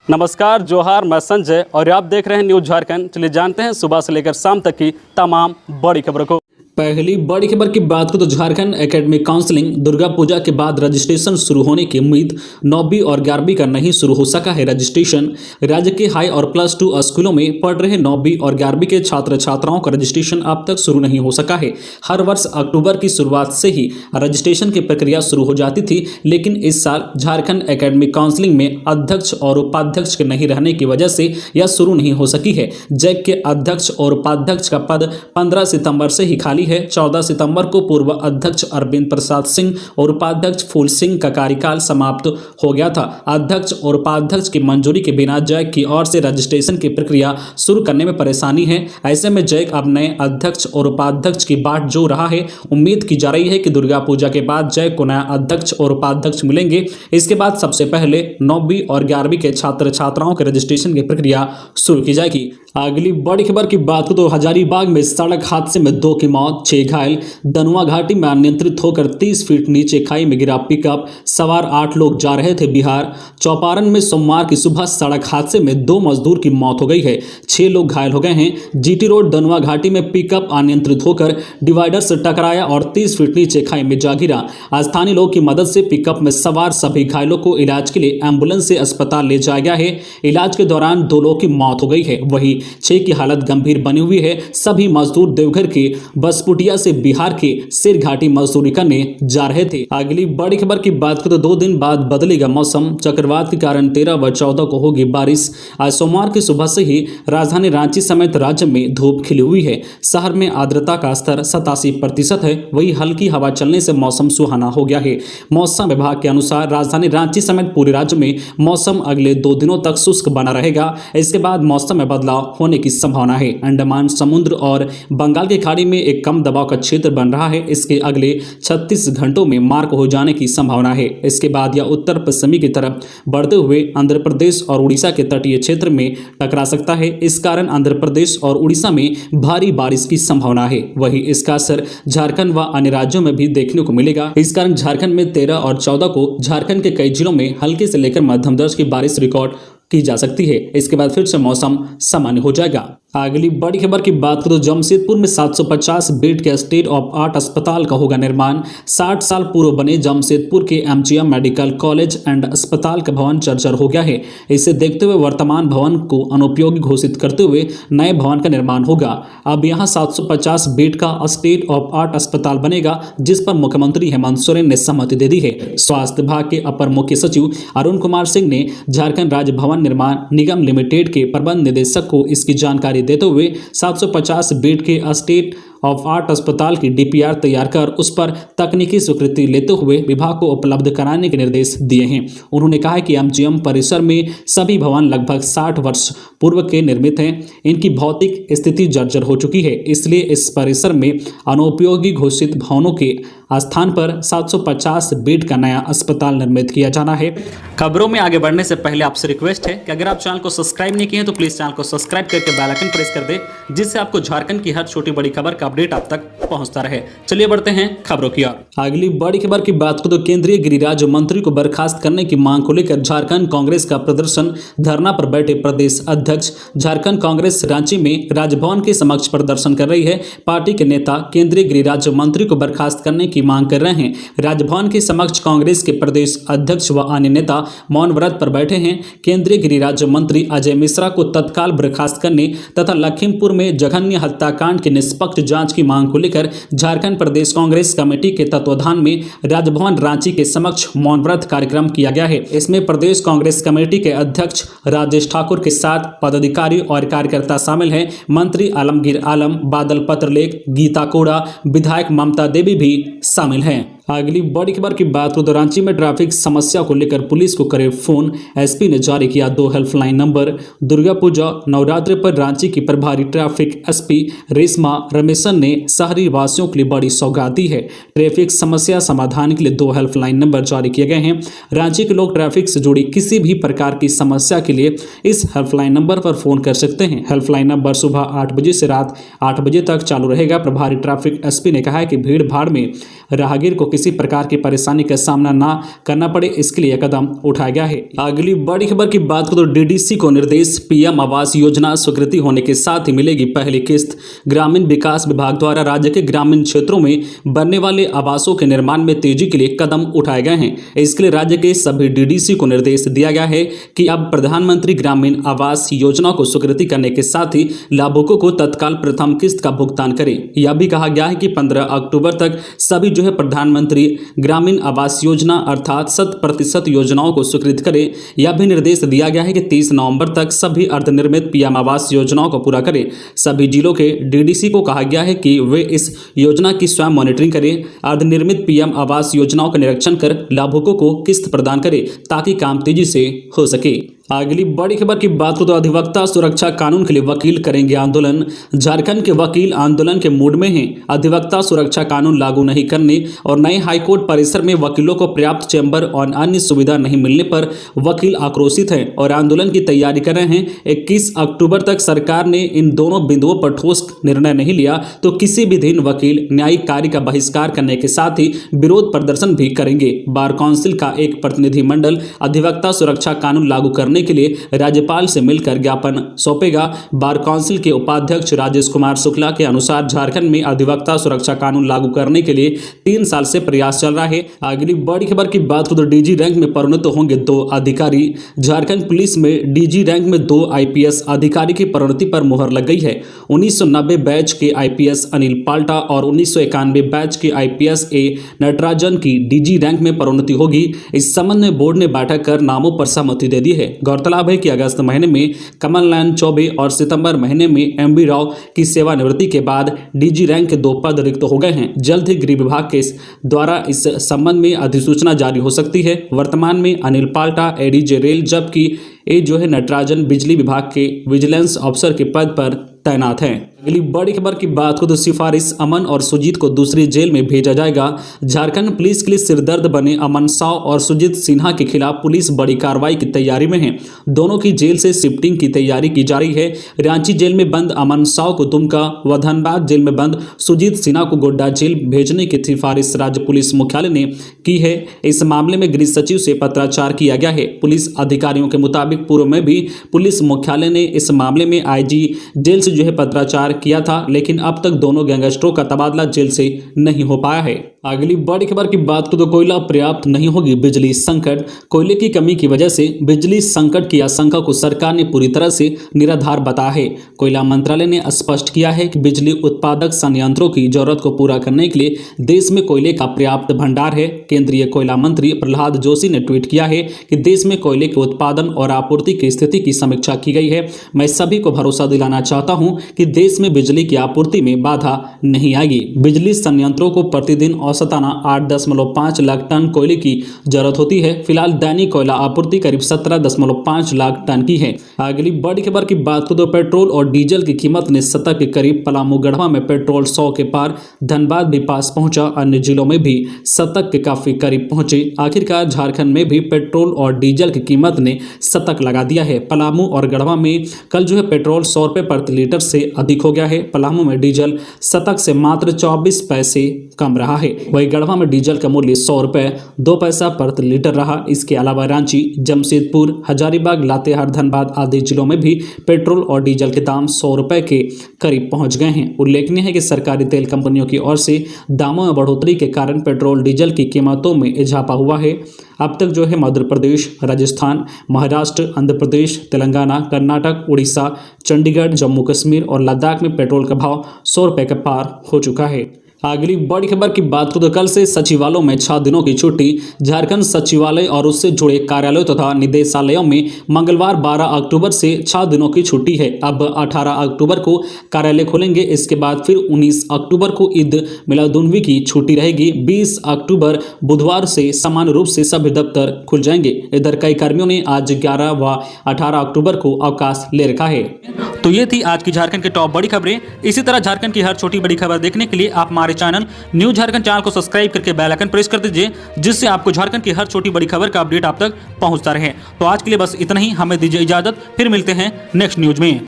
नमस्कार, जोहार, मैं संजय और आप देख रहे हैं न्यूज झारखंड। चलिए जानते हैं सुबह से लेकर शाम तक की तमाम बड़ी खबरों को। पहली बड़ी खबर की बात करें तो झारखंड एकेडमिक काउंसलिंग दुर्गा पूजा के बाद रजिस्ट्रेशन शुरू होने की उम्मीद। 9वीं और 11वीं का नहीं शुरू हो सका है रजिस्ट्रेशन। राज्य के हाई और +2 स्कूलों में पढ़ रहे 9वीं और 11वीं के छात्र छात्राओं का रजिस्ट्रेशन अब तक शुरू नहीं हो सका है। हर वर्ष अक्टूबर की शुरुआत से ही रजिस्ट्रेशन की प्रक्रिया शुरू हो जाती थी, लेकिन इस साल झारखंड एकेडमिक काउंसलिंग में अध्यक्ष और उपाध्यक्ष के नहीं रहने की वजह से यह शुरू नहीं हो सकी है। जैक के अध्यक्ष और उपाध्यक्ष का पद 15 सितंबर से ही खाली है। 14 सितंबर को पूर्व अध्यक्ष अरविंद प्रसाद सिंह और उपाध्यक्ष फूल सिंह का कार्यकाल समाप्त हो गया था। अध्यक्ष और उपाध्यक्ष की मंजूरी के बिना जैक की ओर से रजिस्ट्रेशन की प्रक्रिया शुरू करने में परेशानी है। ऐसे में जैक अब नए अध्यक्ष और उपाध्यक्ष की बाट जो रहा है। उम्मीद की जा रही है कि दुर्गा पूजा के बाद जैक को नया अध्यक्ष और उपाध्यक्ष मिलेंगे। इसके बाद सबसे पहले 9वीं और 11वीं के छात्र छात्राओं के रजिस्ट्रेशन की प्रक्रिया शुरू की जाएगी। अगली बड़ी खबर की बात करें तो हजारीबाग में सड़क हादसे में 2 की मौत, 6 घायल। दनुआ घाटी में अनियंत्रित होकर 30 फीट नीचे खाई में गिरा पिकअप, सवार 8 लोग जा रहे थे बिहार। चौपारण में सोमवार की सुबह सड़क हादसे में 2 मजदूर की मौत हो गई है, 6 लोग घायल हो गए हैं। जीटी रोड दनुआ घाटी में पिकअप अनियंत्रित होकर डिवाइडर से टकराया और 30 फीट नीचे खाई में जा गिरा। स्थानीय लोग की मदद से पिकअप में सवार सभी घायलों को इलाज के लिए एम्बुलेंस से अस्पताल ले जाया गया है। इलाज के दौरान 2 लोगों की मौत हो गई है, वही 6 की हालत गंभीर बनी हुई है। सभी मजदूर देवघर के बसपुटिया से बिहार के सिर घाटी मजदूरी करने जा रहे थे। अगली बड़ी खबर की बात करें तो 2 दिन बाद बदलेगा मौसम। चक्रवात के कारण 13 व 14 को होगी बारिश। आज सोमवार की सुबह से ही राजधानी रांची समेत राज्य में धूप खिली हुई है। शहर में आर्द्रता का स्तर 87% है, वही हल्की हवा चलने से मौसम सुहाना हो गया है। मौसम विभाग के अनुसार राजधानी रांची समेत पूरे राज्य में मौसम अगले 2 दिनों तक शुष्क बना रहेगा। इसके बाद मौसम में बदलाव होने की संभावना है। अंडमान समुद्र और बंगाल की खाड़ी में एक कम दबाव का क्षेत्र बन रहा है। इसके अगले 36 घंटों में मार्क हो जाने की संभावना है। इसके बाद यह उत्तर पश्चिमी की तरफ बढ़ते हुए आंध्र प्रदेश और उड़ीसा के तटीय क्षेत्र में टकरा सकता है। इस कारण आंध्र प्रदेश और उड़ीसा में भारी बारिश की संभावना है। वही इसका असर झारखंड व अन्य राज्यों में भी देखने को मिलेगा। इस कारण झारखंड में 13 और 14 को झारखंड के कई जिलों में हल्के से लेकर मध्यम दर्जे की बारिश रिकॉर्ड की जा सकती है। इसके बाद फिर से मौसम सामान्य हो जाएगा। अगली बड़ी खबर की बात करें तो जमशेदपुर में 750 बेड के स्टेट ऑफ आर्ट अस्पताल का होगा निर्माण। 60 साल पूर्व बने जमशेदपुर के एमजीएम मेडिकल कॉलेज एंड अस्पताल का भवन जर्जर हो गया है। इसे देखते हुए वर्तमान भवन को अनुपयोगी घोषित करते हुए नए भवन का निर्माण होगा। अब यहाँ 750 बेड का स्टेट ऑफ आर्ट अस्पताल बनेगा, जिस पर मुख्यमंत्री हेमंत सोरेन ने सहमति दे दी है। स्वास्थ्य विभाग के अपर मुख्य सचिव अरुण कुमार सिंह ने झारखंड राज्य भवन निर्माण निगम लिमिटेड के प्रबंध निदेशक को इसकी जानकारी देते हुए 750 बेड के स्टेट ऑफ आर्ट अस्पताल की डीपीआर तैयार कर उस पर तकनीकी स्वीकृति लेते हुए विभाग को उपलब्ध कराने के निर्देश दिए हैं। उन्होंने कहा कि एमजीएम परिसर में सभी भवन लगभग 60 वर्ष पूर्व के निर्मित हैं। इनकी भौतिक स्थिति जर्जर हो चुकी है, इसलिए इस परिसर में अनुपयोगी घोषित भवनों के स्थान पर 750 बेड का नया अस्पताल निर्मित किया जाना है। खबरों में आगे बढ़ने से पहले आपसे रिक्वेस्ट है कि अगर आप चैनल को सब्सक्राइब नहीं किए हैं तो प्लीज चैनल को सब्सक्राइब करके बेल आइकन प्रेस कर दे, जिससे आपको झारखंड की हर छोटी बड़ी खबर का अपडेट आप तक पहुंचता रहे। चलिए बढ़ते हैं खबरों की ओर। अगली बड़ी खबर की बात करें तो केंद्रीय गृह राज्य मंत्री को बर्खास्त करने की मांग को लेकर झारखंड कांग्रेस का प्रदर्शन। धरना पर बैठे प्रदेश अध्यक्ष झारखंड कांग्रेस रांची में राजभवन के समक्ष प्रदर्शन कर रही है। पार्टी के नेता केंद्रीय गृह राज्य मंत्री को बर्खास्त करने की मांग कर रहे हैं। राजभवन के समक्ष कांग्रेस के प्रदेश अध्यक्ष व अन्य नेता मौन व्रत पर बैठे हैं। केंद्रीय गृह राज्य मंत्री अजय मिश्रा को तत्काल बर्खास्त करने तथा लखीमपुर में जघन्य हत्याकांड की निष्पक्ष जांच की मांग को लेकर झारखंड प्रदेश कांग्रेस कमेटी के तत्वाधान में राजभवन रांची के समक्ष मौन व्रत कार्यक्रम किया गया है। इसमें प्रदेश कांग्रेस कमेटी के अध्यक्ष राजेश ठाकुर के साथ पदाधिकारी और कार्यकर्ता शामिल हैं। मंत्री आलमगीर आलम, बादल पत्रलेख, गीता कोड़ा, विधायक ममता देवी भी शामिल हैं। अगली बड़ी खबर की बात करें तो रांची में ट्रैफिक समस्या को लेकर पुलिस को करे फोन। एसपी ने जारी किया 2 हेल्पलाइन नंबर। दुर्गा पूजा नवरात्रि पर रांची की प्रभारी ट्रैफिक एसपी रेशमा रमेशन ने शहरी वासियों के लिए बड़ी सौगात दी है। ट्रैफिक समस्या समाधान के लिए 2 हेल्पलाइन नंबर जारी किए गए हैं। रांची के लोग ट्रैफिक से जुड़ी किसी भी प्रकार की समस्या के लिए इस हेल्पलाइन नंबर पर फोन कर सकते हैं। हेल्पलाइन नंबर सुबह 8 बजे से रात 8 बजे तक चालू रहेगा। प्रभारी ट्रैफिक एसपी ने कहा है कि भीड़ भाड़ में राहगीर को किसी प्रकार की परेशानी का सामना न करना पड़े, इसके लिए कदम उठाया गया है। अगली बड़ी खबर की बात करें तो डीडीसी को निर्देश, पीएम आवास योजना स्वीकृति होने के साथ ही मिलेगी पहली किस्त। ग्रामीण विकास विभाग द्वारा राज्य के ग्रामीण क्षेत्रों में बनने वाले आवासों के निर्माण में तेजी के लिए कदम उठाए गए हैं। इसके लिए राज्य के सभी डीडीसी को निर्देश दिया गया है कि अब प्रधानमंत्री ग्रामीण आवास योजना को स्वीकृति करने के साथ ही लाभुकों को तत्काल प्रथम किस्त का भुगतान करें। यह भी कहा गया है कि 15 अक्टूबर तक सभी प्रधानमंत्री ग्रामीण आवास योजना अर्थात 100% योजनाओं को स्वीकृत करें। यह भी निर्देश दिया गया है कि 30 नवंबर तक सभी अर्धनिर्मित पीएम आवास योजनाओं को पूरा करें। सभी जिलों के डीडीसी को कहा गया है कि वे इस योजना की स्वयं मॉनिटरिंग करें, अर्धनिर्मित पीएम आवास योजनाओं का निरीक्षण कर लाभुकों को किस्त प्रदान करें ताकि काम तेजी से हो सके। अगली बड़ी खबर की बात करें तो अधिवक्ता सुरक्षा कानून के लिए वकील करेंगे आंदोलन। झारखंड के वकील आंदोलन के मूड में हैं। अधिवक्ता सुरक्षा कानून लागू नहीं करने और नए हाईकोर्ट परिसर में वकीलों को पर्याप्त चैम्बर और अन्य सुविधा नहीं मिलने पर वकील आक्रोशित हैं और आंदोलन की तैयारी कर रहे हैं। 21 अक्टूबर तक सरकार ने इन दोनों बिंदुओं पर ठोस निर्णय नहीं लिया तो किसी भी दिन वकील न्यायिक कार्य का बहिष्कार करने के साथ ही विरोध प्रदर्शन भी करेंगे। बार काउंसिल का एक प्रतिनिधिमंडल अधिवक्ता सुरक्षा कानून लागू करने के लिए राज्यपाल से मिलकर ज्ञापन सौंपेगा। बार काउंसिल के उपाध्यक्ष राजेश कुमार शुक्ला के अनुसार झारखंड में अधिवक्ता सुरक्षा कानून लागू करने के लिए 3 साल से प्रयास चल रहा है। अगली बड़ी खबर की बात करें तो डीजी रैंक में प्रोन्नत होंगे 2 अधिकारी। झारखंड पुलिस में डीजी रैंक में 2 आईपीएस अधिकारी की प्रोन्नति पर मुहर लग गई है। 1990 बैच के आईपीएस अनिल पाल्टा और 1991 बैच के आईपीएस ए नटराजन की डीजी रैंक में प्रोन्नति होगी। इस संबंध में बोर्ड ने बैठक कर नामों पर सहमति दे दी है। गौरतलब है कि अगस्त महीने में कमल नयन चौबे और सितंबर महीने में एमबी राव की सेवानिवृत्ति के बाद डीजी रैंक के 2 पद रिक्त हो गए हैं। जल्द ही गृह विभाग के द्वारा इस संबंध में अधिसूचना जारी हो सकती है। वर्तमान में अनिल पाल्टा एडीजे रेल जबकि नटराजन बिजली विभाग के विजिलेंस अफसर के पद पर तैनात हैं। अगली बड़ी खबर की बात करें तो सिफारिश, अमन और सुजीत को दूसरी जेल में भेजा जाएगा। झारखंड पुलिस के लिए सिरदर्द बने अमन साव और सुजीत सिन्हा के खिलाफ पुलिस बड़ी कार्रवाई की तैयारी में है। दोनों की जेल से शिफ्टिंग की तैयारी की जा रही है। रांची जेल में बंद अमन साव को दुमका व धनबाद जेल में बंद सुजीत सिन्हा को गोड्डा जेल भेजने की सिफारिश राज्य पुलिस मुख्यालय ने की है। इस मामले में गृह सचिव से पत्राचार किया गया है। पुलिस अधिकारियों के मुताबिक पूर्व में भी पुलिस मुख्यालय ने इस मामले में आईजी जेल से पत्राचार किया था, लेकिन अब तक दोनों गैंगस्टरों का तबादला जेल से नहीं हो पाया है। अगली बड़ी खबर की बात करें तो कोयला पर्याप्त नहीं होगी, बिजली संकट। कोयले की कमी की वजह से बिजली संकट की आशंका को सरकार ने पूरी तरह से निराधार बताया है। कोयला मंत्रालय ने स्पष्ट किया है कि बिजली उत्पादक संयंत्रों की जरूरत को पूरा करने के लिए देश में कोयले का पर्याप्त भंडार है। केंद्रीय कोयला मंत्री प्रहलाद जोशी ने ट्वीट किया है कि देश में कोयले के उत्पादन और आपूर्ति की स्थिति की समीक्षा की गई है। मैं सभी को भरोसा दिलाना चाहता हूं कि देश में बिजली की आपूर्ति में बाधा नहीं आएगी। बिजली संयंत्रों को प्रतिदिन औसताना 8.5 लाख टन कोयले की जरूरत होती है। फिलहाल दैनिक कोयला आपूर्ति करीब 17.5 लाख टन की है। अगली बड़ी खबर की बात करें तो पेट्रोल और डीजल की कीमत ने 70 के करीब। पलामू गढ़वा में पेट्रोल 100 के पार, धनबाद भी पास पहुंचा। अन्य जिलों में भी 70 के काफी करीब पहुंचे। आखिरकार झारखंड में भी पेट्रोल और डीजल की कीमत ने 70 लगा दिया है। पलामू और गढ़वा में कल पेट्रोल 100 रुपये प्रति लीटर से अधिक हो गया है। पलामू में डीजल 70 से मात्र 24 पैसे कम रहा है। वहीं गढ़वा में डीजल का मूल्य 100 रुपये 2 पैसा प्रति लीटर रहा। इसके अलावा रांची, जमशेदपुर, हजारीबाग, लातेहार, धनबाद आदि जिलों में भी पेट्रोल और डीजल के दाम 100 रुपये के करीब पहुंच गए हैं। उल्लेखनीय है कि सरकारी तेल कंपनियों की ओर से दामों में बढ़ोतरी के कारण पेट्रोल डीजल की कीमतों में इजाफा हुआ है। अब तक मध्य प्रदेश, राजस्थान, महाराष्ट्र, आंध्र प्रदेश, तेलंगाना, कर्नाटक, उड़ीसा, चंडीगढ़, जम्मू कश्मीर और लद्दाख में पेट्रोल का भाव 100 रुपये के पार हो चुका है। अगली बड़ी खबर की बात करें तो कल से सचिवालयों में 6 दिनों की छुट्टी। झारखंड सचिवालय और उससे जुड़े कार्यालयों तथा निदेशालयों में मंगलवार 12 अक्टूबर से 6 दिनों की छुट्टी है। अब 18 अक्टूबर को कार्यालय खुलेंगे। इसके बाद फिर 19 अक्टूबर को ईद मिलादुन्नबी की छुट्टी रहेगी। 20 अक्टूबर बुधवार से समान रूप से सभी दफ्तर खुल जाएंगे। इधर कई कर्मियों ने आज 11 व 18 अक्टूबर को अवकाश ले रखा है। तो ये थी आज की झारखंड की टॉप बड़ी खबरें। इसी तरह झारखंड की हर छोटी बड़ी खबर देखने के लिए आप हमारे चैनल न्यूज झारखंड चैनल को सब्सक्राइब करके बेल आइकन प्रेस कर दीजिए, जिससे आपको झारखंड की हर छोटी बड़ी खबर का अपडेट आप तक पहुंचता रहे। तो आज के लिए बस इतना ही। हमें दीजिए इजाजत, फिर मिलते हैं नेक्स्ट न्यूज में।